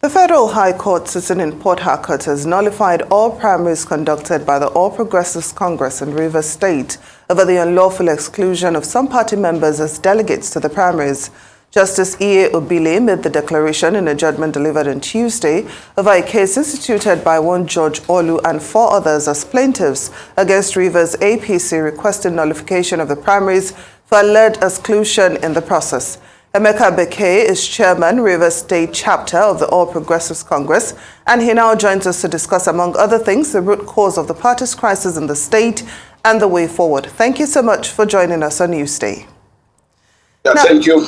The Federal High Court sitting in Port Harcourt has nullified all primaries conducted by the All Progressives Congress in Rivers State over the unlawful exclusion of some party members as delegates to the primaries. Justice E.A. Obile made the declaration in a judgment delivered on Tuesday over a case instituted by one Judge Olu and 4 others as plaintiffs against Rivers APC requesting nullification of the primaries for alleged exclusion in the process. Emeka Beke is chairman, Rivers State chapter of the All Progressives Congress, and he now joins us to discuss, among other things, the root cause of the party's crisis in the state and the way forward. Thank you so much for joining us on Newsday. Thank you.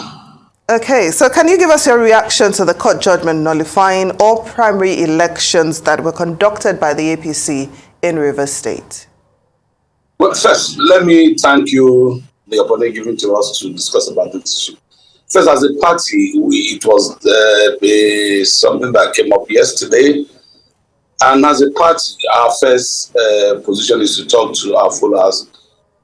Okay, so can you give us your reaction to the court judgment nullifying all primary elections that were conducted by the APC in Rivers State? Well, first, let me thank you the opportunity given to us to discuss about this issue. First, as a party, it was something that came up yesterday. And as a party, our first position is to talk to our followers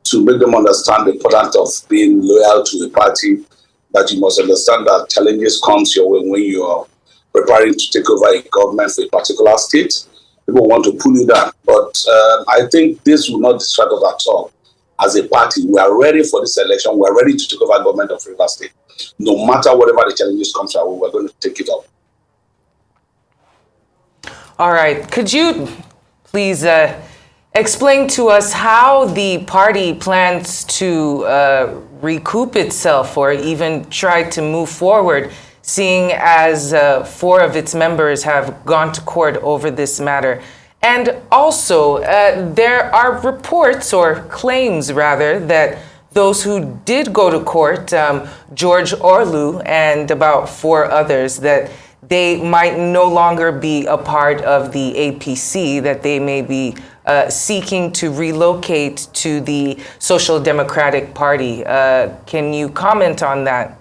to make them understand the importance of being loyal to a party, that you must understand that challenges come your way when you are preparing to take over a government for a particular state. People want to pull you down. But I think this will not distract us at all. As a party, we are ready for this election. We are ready to take over government of Rivers State. No matter whatever the challenges come our way, we're going to take it up. All right. Could you please explain to us how the party plans to recoup itself or even try to move forward, seeing as 4 of its members have gone to court over this matter? And also, there are reports, or claims rather, that those who did go to court, George Orlu and about 4 others, that they might no longer be a part of the APC, that they may be seeking to relocate to the Social Democratic Party. Can you comment on that?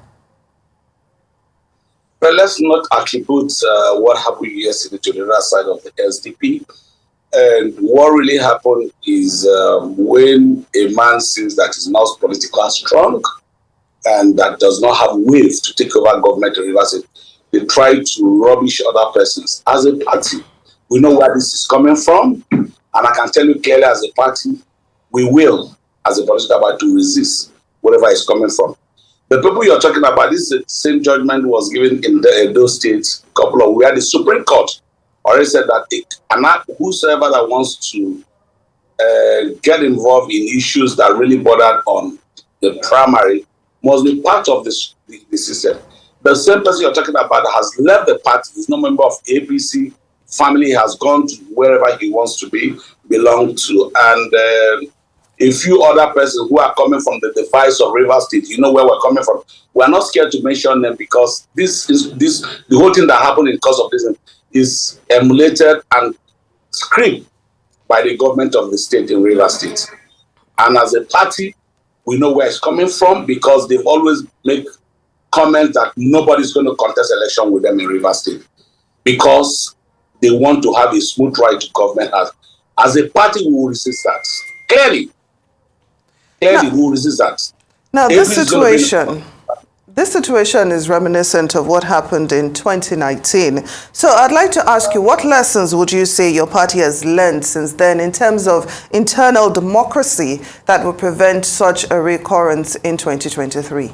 Well, let's not attribute what happened yesterday to the other side of the SDP. And what really happened is when a man sees that he's not politically strong and that does not have will to take over government in Rivers State, they try to rubbish other persons. As a party, we know where this is coming from, and I can tell you clearly, as a party, we will, as a political party, to resist whatever is coming from. The people you're talking about, this same judgment was given in the Edo State where the Supreme Court already said that whosoever that wants to get involved in issues that really border on the primary must be part of the system. The same person you're talking about has left the party, is no member of APC, family has gone to wherever he wants to belong to, and a few other persons who are coming from the device of Rivers State, you know where we're coming from. We're not scared to mention them because the whole thing that happened in cause of this is emulated and scripted by the government of the state in Rivers State. And as a party, we know where it's coming from because they've always made comment that nobody's going to contest election with them in Rivers State because they want to have a smooth ride to government. As a party, we will resist that. Clearly, we will resist that. Now, this situation is reminiscent of what happened in 2019. So I'd like to ask you, what lessons would you say your party has learned since then in terms of internal democracy that will prevent such a recurrence in 2023?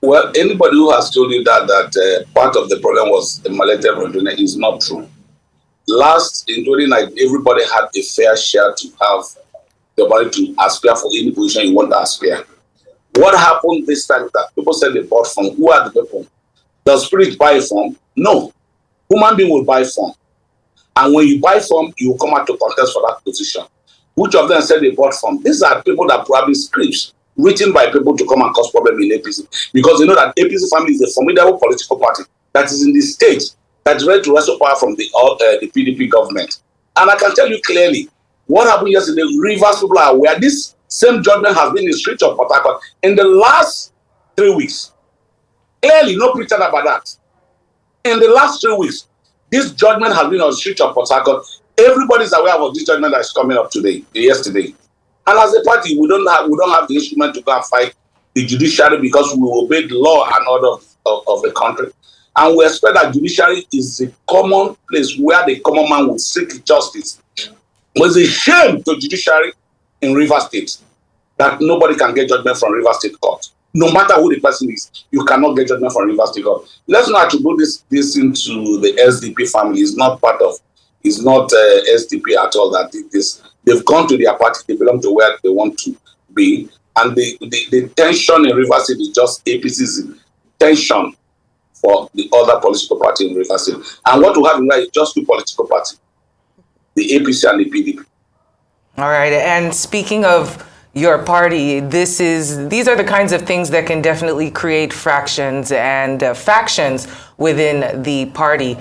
Well, anybody who has told you that part of the problem was the elected is not true. Last, in 2019, everybody had a fair share to have the ability to aspire for any position you want to aspire. What happened this time that people said they bought from? Who are the people? Does spirit buy from? No. Human being will buy from. And when you buy from, you will come out to contest for that position. Which of them said they bought from? These are people that probably scripts written by people to come and cause problem in APC. Because you know that APC family is a formidable political party that is in the state that is ready to wrestle power from the PDP government. And I can tell you clearly, what happened yesterday, Rivers people are aware. This same judgment has been in the streets of Port Harcourt in the last 3 weeks. Clearly, no pretense about that. In the last 3 weeks, this judgment has been on the streets of Port Harcourt. Everybody is aware of this judgment that is coming up yesterday. And as a party, we don't have the instrument to go and fight the judiciary because we obey the law and order of the country. And we expect that judiciary is a common place where the common man will seek justice. But it's a shame to judiciary in Rivers State that nobody can get judgment from Rivers State Court. No matter who the person is, you cannot get judgment from Rivers State Court. Let's not attribute this into the SDP family. It's not SDP at all that did this. They've gone to their party. They belong to where they want to be. And the tension in Rivers State is just APC's tension for the other political party in Rivers State. And what we have in there is just two political parties, the APC and the PDP. All right. And speaking of your party, these are the kinds of things that can definitely create fractions and factions within the party.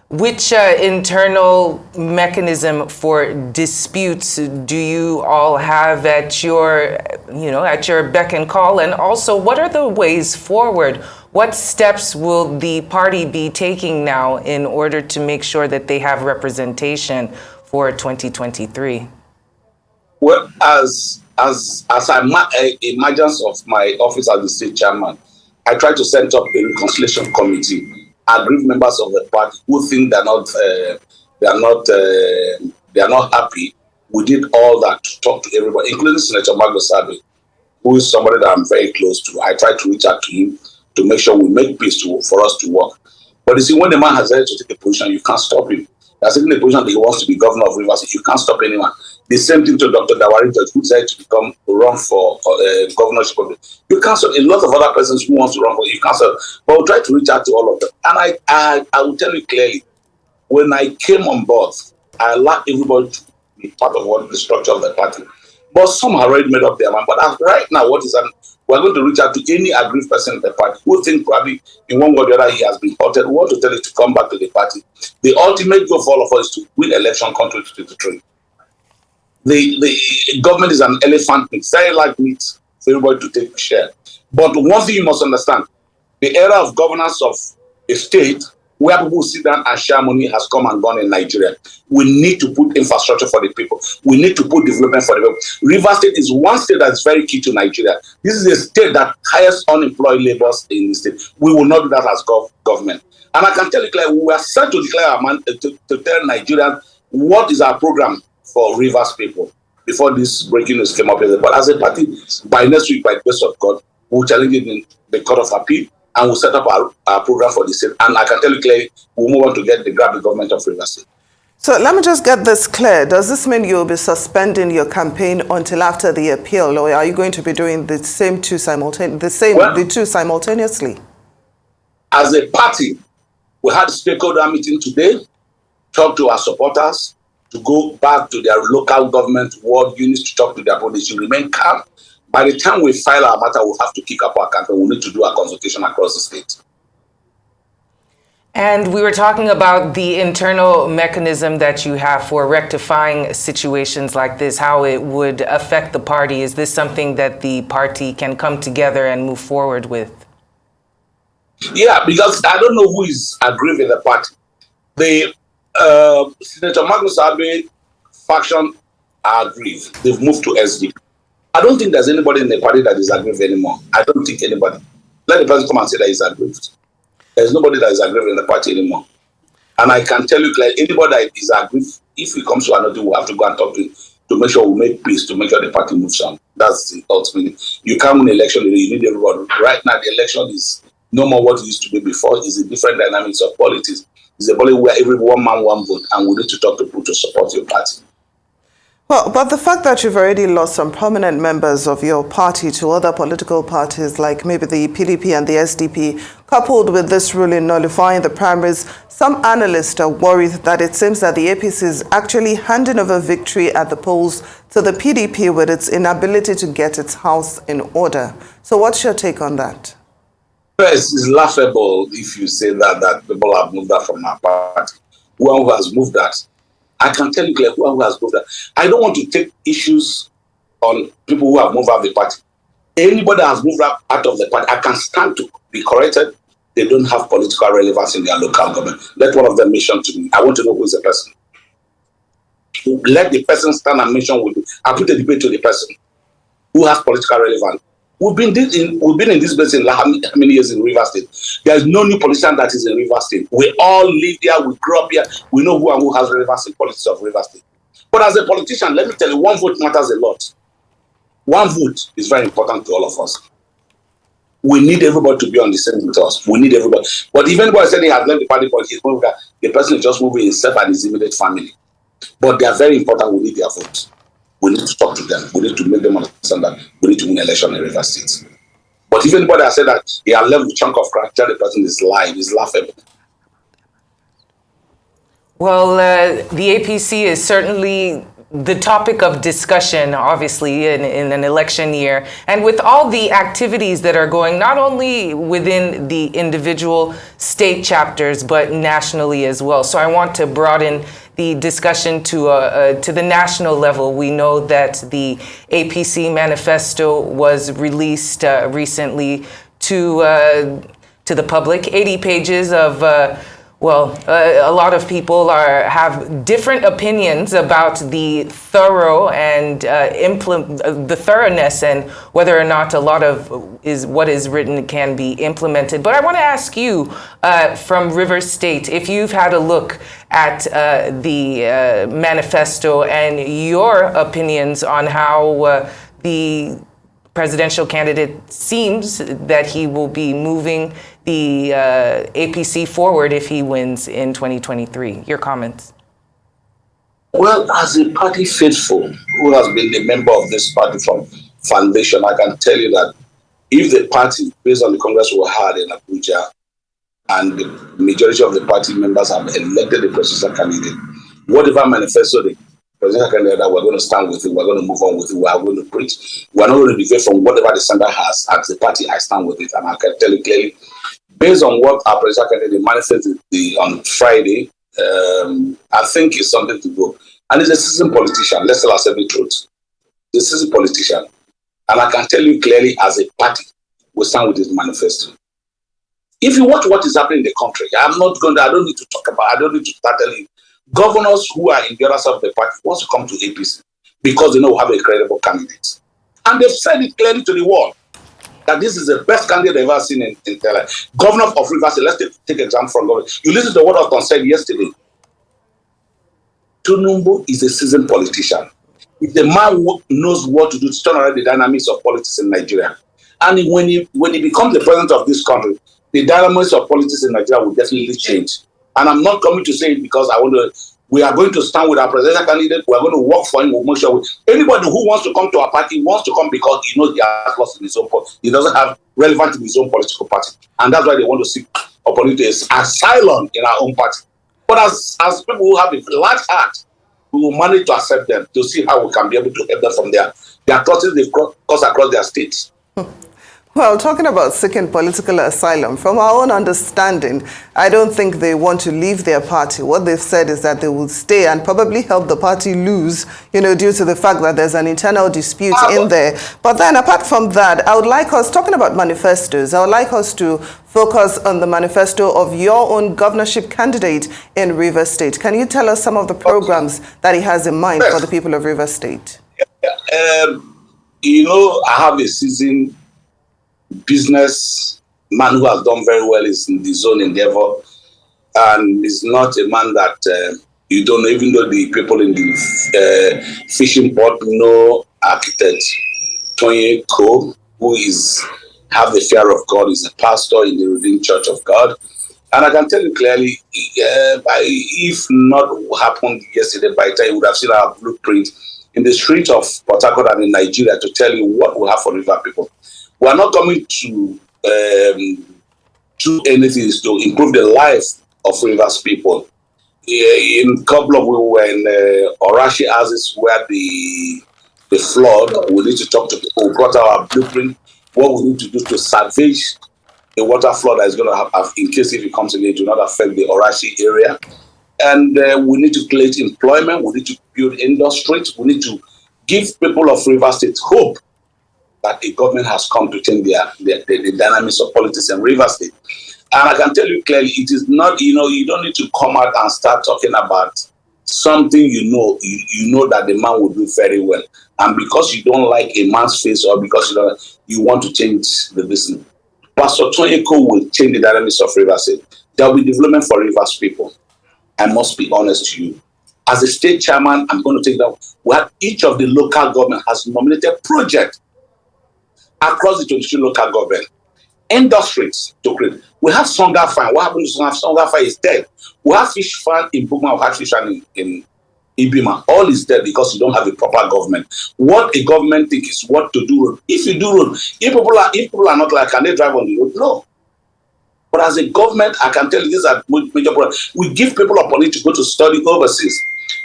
Which internal mechanism for disputes do you all have at your beck and call? And also, what are the ways forward? What steps will the party be taking now in order to make sure that they have representation for 2023? Well, as emergence of my office as the state chairman, I try to set up a reconciliation committee. Aggrieved members of the party who think they are not happy. We did all that to talk to everybody, including Senator Maglosabe, who is somebody that I'm very close to. I tried to reach out to him to make sure we make peace for us to work. But you see, when the man has decided to take a position, you can't stop him. He's taking a position that he wants to be governor of Rivers. You can't stop anyone. The same thing to Dr. Dawari George, who decided to run for governorship. You can't stop a lot of other persons who want to run for you. Can't stop. But we'll try to reach out to all of them. And I will tell you clearly, when I came on board, I allowed everybody to be part of what the structure of the party. But some have already made up their mind. But right now, we're going to reach out to any aggrieved person in the party who think probably in one way or the other he has been halted. We want to tell you to come back to the party. The ultimate goal for all of us is to win election country 2023. The government is an elephant meat, very like meat for everybody to take a share. But one thing you must understand, the era of governance of a state where people sit down and share money has come and gone in Nigeria. We need to put infrastructure for the people. We need to put development for the people. Rivers State is one state that's very key to Nigeria. This is a state that hires unemployed laborers in the state. We will not do that as government. And I can tell you clearly, we are set to declare our man to tell Nigerians what is our program for Rivers people before this breaking news came up. But as a party, by next week, by the grace of God, we'll challenge it in the Court of Appeal and we'll set up our program for the state. And I can tell you clearly, we'll move on to grab the government of Rivers State. So let me just get this clear. Does this mean you'll be suspending your campaign until after the appeal, or are you going to be doing the two simultaneously? As a party, we had a stakeholder meeting today, talk to our supporters, to go back to their local government ward units to talk to their police. You remain calm. By the time we file our matter, we'll have to kick up our campaign. We'll need to do a consultation across the state. And we were talking about the internal mechanism that you have for rectifying situations like this, how it would affect the party. Is this something that the party can come together and move forward with? Yeah, because I don't know who is aggrieved in the party. The Senator Maglosabe faction are aggrieved. They've moved to SDP. I don't think there's anybody in the party that is aggrieved anymore. I don't think anybody. Let the person come and say that he's aggrieved. There's nobody that is aggrieved in the party anymore. And I can tell you clearly, anybody that is aggrieved, if he comes to another, we'll have to go and talk to him to make sure we make peace, to make sure the party moves on. That's the ultimate. You can't win an election, you need everybody. Right now, the election is no more what it used to be before. It's a different dynamics of politics. It's a body where every one man, one vote, and we need to talk to people to support your party. Well, but the fact that you've already lost some prominent members of your party to other political parties, like maybe the PDP and the SDP, coupled with this ruling nullifying the primaries, some analysts are worried that it seems that the APC is actually handing over victory at the polls to the PDP with its inability to get its house in order. So what's your take on that? First, it's laughable if you say that people have moved that from our party. Who has moved that? I can tell you clearly who has moved that. I don't want to take issues on people who have moved out of the party. Anybody that has moved out of the party, I can stand to be corrected. They don't have political relevance in their local government. Let one of them mention to me. I want to know who is the person. Let the person stand and mention with me. I put a debate to the person who has political relevance. We've been in this place in how many years in River State? There's no new politician that is in River State. We all live here, we grew up here, we know who and who has relevance in politics of River State. But as a politician, let me tell you, one vote matters a lot. One vote is very important to all of us. We need everybody to be on the same with us. We need everybody. But if anybody said he has left the party, but he's moving, the person is just moving himself and his immediate family. But they are very important. We need their votes. We need to talk to them. We need to make them understand that we need to win election in River State. But if anybody has said that he has left a chunk of crack, tell the person is lying, is laughable. Well, the APC is certainly the topic of discussion, obviously, in an election year. And with all the activities that are going, not only within the individual state chapters, but nationally as well. So I want to broaden the discussion to the national level. We know that the APC manifesto was released recently to the public, 80 pages of a lot of people have different opinions about the thorough and the thoroughness and whether or not a lot of what is written can be implemented. But I want to ask you from River State, if you've had a look at the manifesto and your opinions on how the presidential candidate seems that he will be moving the APC forward if he wins in 2023. Your comments? Well, as a party faithful who has been the member of this party from foundation, I can tell you that if the party, based on the Congress we had in Abuja, and the majority of the party members have elected the presidential candidate, whatever manifesto the presidential candidate that we're going to stand with it, we're going to move on with it, we are going to preach. We're not going to deviate from whatever the center has. As the party, I stand with it. And I can tell you clearly, based on what our presidential candidate manifested on Friday, I think it's something to go. And he's a seasoned politician. Let's tell ourselves the truth. He's a seasoned politician. And I can tell you clearly, as a party, we stand with his manifesto. If you watch what is happening in the country, I don't need to talk about, I don't need to start telling you. Governors who are in the other side of the party want to come to APC because they know we have a credible candidate. And they've said it clearly to the world that this is the best candidate they've ever seen in their life. Governor of Rivers State, let's take example from governor. You listen to what Austin said yesterday. Tinubu is a seasoned politician. If the man who knows what to do to turn around the dynamics of politics in Nigeria. And when he becomes the president of this country, the dynamics of politics in Nigeria will definitely change. And I'm not coming to say it because we are going to stand with our presidential candidate. We are going to work for him. We'll make sure anybody who wants to come to our party wants to come because he knows he has lost in his own party. He doesn't have relevance in his own political party. And that's why they want to seek opportunity asylum in our own party. But as people who have a large heart, we will manage to accept them to see how we can be able to help them from their atrocities they've caused across their states. Well, talking about seeking political asylum, from our own understanding, I don't think they want to leave their party. What they've said is that they will stay and probably help the party lose, due to the fact that there's an internal dispute in there. But then apart from that, I would like us, talking about manifestos, I would like us to focus on the manifesto of your own governorship candidate in River State. Can you tell us some of the programs that he has in mind for the people of River State? I have a seasoned business man who has done very well is in the zone endeavor, and is not a man that you don't know, even though the people in the fishing port know architect Tony Ko, who have the fear of God, is a pastor in the Redeemed Church of God. And I can tell you clearly, if not what happened yesterday, by the time you would have seen our blueprint in the streets of Port Harcourt and in Nigeria to tell you what we have for river people. We are not coming to do anything to improve the life of Rivers people. In a couple of we were in Orashi houses where the flood, we need to talk to people. We brought our blueprint, what we need to do to salvage the water flood that is going to have in case if it comes again, to not affect the Orashi area. And we need to create employment, we need to build industries, we need to give people of Rivers State hope that the government has come to change the dynamics of politics in River State. And I can tell you clearly, it is not, you don't need to come out and start talking about something you know that the man will do very well. and because you don't like a man's face or because you want to change the business, Pastor Tonyeko will change the dynamics of Rivers State. There will be development for Rivers people. I must be honest to you. As a state chairman, I'm going to take that. Where each of the local government has nominated projects across the 22 local government. Industries to create. We have Songa Farm. What happened to Songa Farm is dead. We have fish farm in Bugma, we have fish farm in Ibima. All is dead because you don't have a proper government. What a government thinks is what to do road. If you do road, if people are not like, can they drive on the road? No. But as a government, I can tell you these are major problems. We give people opportunity to go to study overseas.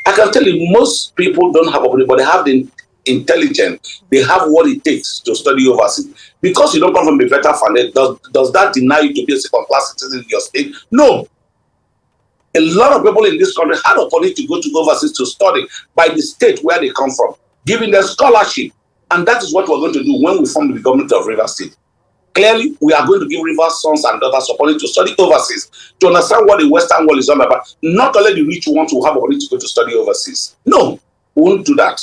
I can tell you most people don't have opportunity, but they have the intelligence. They have what it takes to study overseas. Because you don't come from a better family, does that deny you to be a second-class citizen in your state? No. A lot of people in this country had opportunity to go to overseas to study by the state where they come from, giving them scholarship. And that is what we're going to do when we form the government of Rivers State. Clearly, we are going to give Rivers sons and daughters opportunity to study overseas, to understand what the Western world is all about. Not only the rich ones who have opportunity to go to study overseas. No, we won't do that.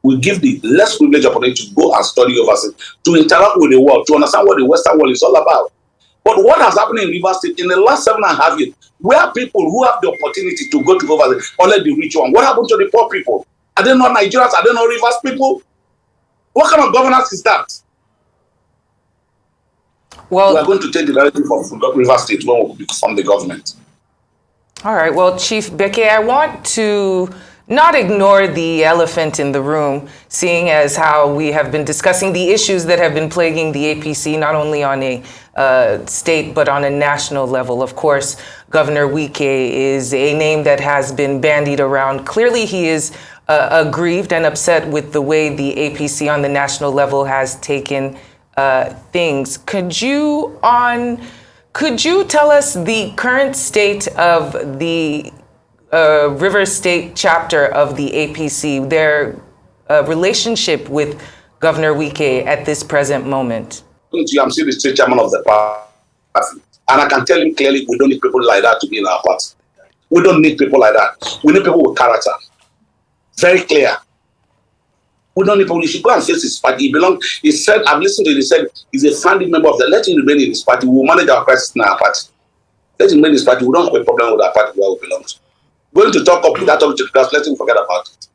We give the less privileged opportunity to go and study overseas, to interact with the world, to understand what the Western world is all about. But what has happened in Rivers State in the last 7.5 years, where people who have the opportunity to go to overseas, only the rich one, what happened to the poor people? Are they not Nigerians? Are they not Rivers people? What kind of governance is that? Well, we are going to take the narrative of Rivers State when we become the government. All right. Well, Chief Beke, I want to not ignore the elephant in the room, seeing as how we have been discussing the issues that have been plaguing the APC, not only on a state, but on a national level. Of course, Governor Beke is a name that has been bandied around. Clearly, he is aggrieved and upset with the way the APC on the national level has taken things. Could you tell us the current state of the Rivers State chapter of the APC, their relationship with Governor Beke at this present moment? I'm still the state chairman of the party, and I can tell you clearly, we don't need people like that to be in our party. We don't need people like that. We need people with character. Very clear. We don't need people. He should go and face his party. He said, I've listened to it. He said, he's a founding member of the. Let him remain in his party. We will manage our crisis in our party. Let him remain in his party. We don't have a problem with our party where we belong to. Going to talk up with that topic to the class, let him forget about it.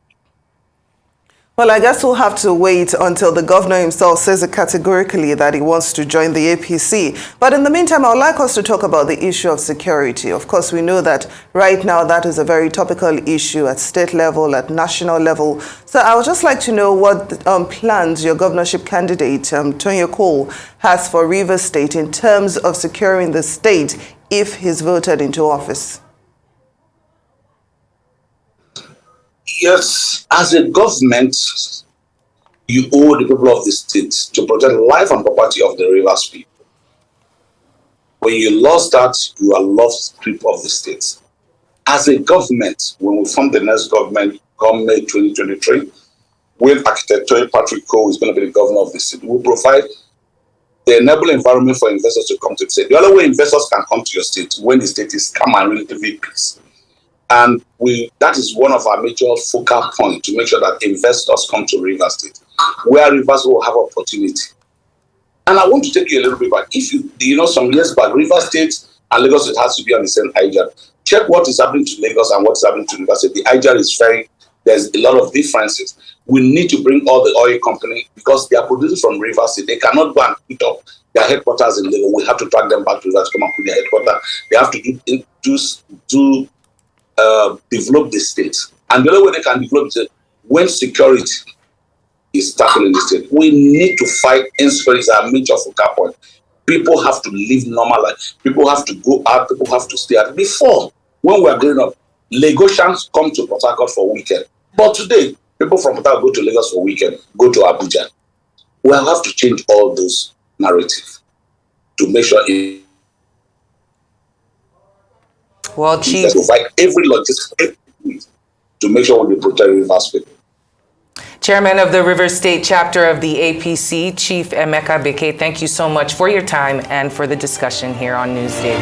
Well, I guess we'll have to wait until the governor himself says it categorically that he wants to join the APC. But in the meantime, I would like us to talk about the issue of security. Of course, we know that right now that is a very topical issue at state level, at national level. So I would just like to know what plans your governorship candidate, Tonyeko, has for Rivers State in terms of securing the state if he's voted into office. Yes, as a government, you owe the people of the state to protect the life and property of the Rivers people. When you lost that, you are lost grip of the state. As a government, when we form the next government, come May 2023, with architect Tony Patrick Cole is going to be the governor of the state, we will provide the enabling environment for investors to come to the state. The other way investors can come to your state when the state is calm and relatively peace. And that is one of our major focal points to make sure that investors come to Rivers State, where Rivers will have opportunity. And I want to take you a little bit back. If some years back, Rivers State and Lagos State has to be on the same IJAR. Check what is happening to Lagos and what is happening to Rivers State. The IJAR is there's a lot of differences. We need to bring all the oil companies because they are producing from Rivers State. They cannot go and put up their headquarters in Lagos. We have to track them back to Rivers to come and put their headquarters. They have to develop the state. And the only way they can develop it when security is tackled in the state. We need to fight insecurity as a major focal point. People have to live normal life. People have to go out. People have to stay out. Before, when we were growing up, Lagosians come to Port Harcourt for weekend. But today, people from Port Harcourt go to Lagos for weekend, go to Abuja. We have to change all those narratives to make sure well, Chief, provide every logistic to make sure we protect Rivers people. Chairman of the Rivers State chapter of the APC, Chief Emeka Beke, thank you so much for your time and for the discussion here on Newsday.